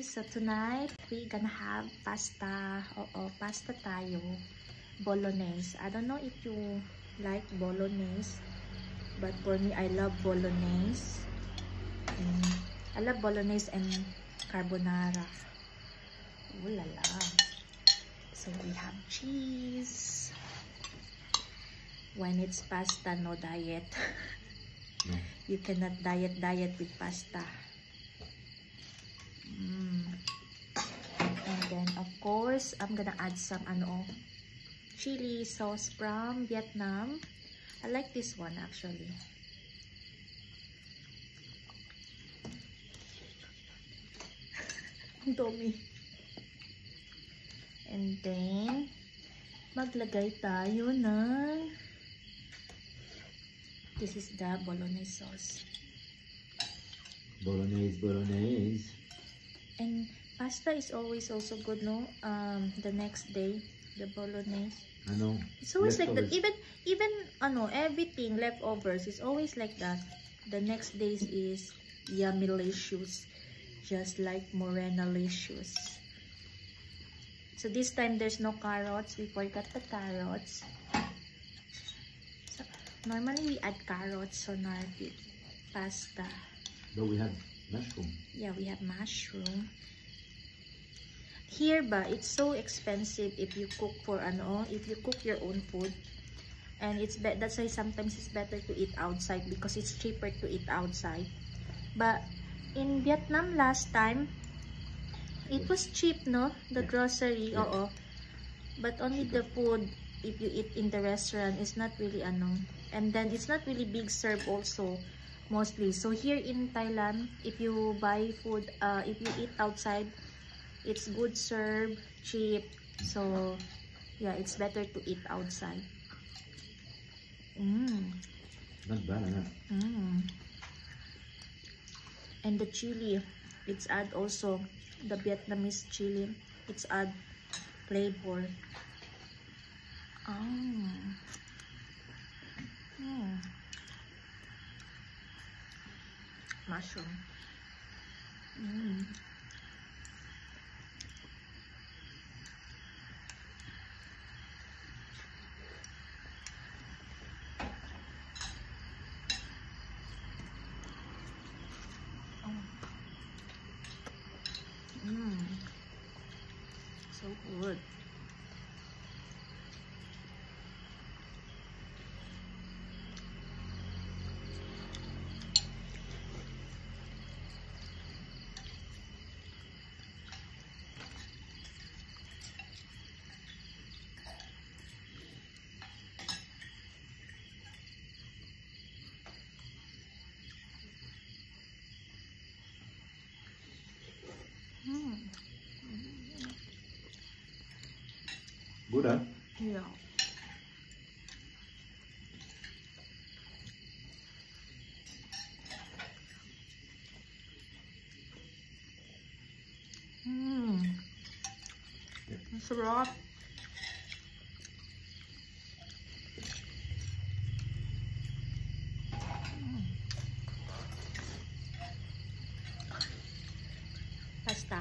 So tonight, we gonna have pasta. Oo, pasta tayo. Bolognese. I don't know if you like bolognese, but for me, I love bolognese. And I love bolognese and carbonara. Ooh la la. So we have cheese. When it's pasta, no diet. No. You cannot diet with pasta. And then of course, I'm gonna add some chili sauce from Vietnam. I like this one actually. Ang dami. And then maglagay tayo ng this is the bolognese sauce. Bolognese. And pasta is always also good, no? The next day, the bolognese. I know. It's always like that. Even everything leftovers is always like that. The next days is yummylicious, just like Morena-licious. So this time there's no carrots. We forgot the carrots. So normally we add carrots on our pasta. But we have mushroom. Yeah, we have mushroom. Here ba, it's so expensive if you cook if you cook your own food. And that's why sometimes it's better to eat outside because it's cheaper to eat outside. But in Vietnam last time, it was cheap, no? The grocery, oo. But only the food, if you eat in the restaurant, is not really And then it's not really big serve also. Mostly. So here in Thailand, if you buy food, if you eat outside, it's good serve, cheap. So yeah, it's better to eat outside. Not bad, huh? And the chili, it's add also the Vietnamese chili. It's add flavor. Mushroom. So good. Good, huh? Yeah. Sarap. Pasta.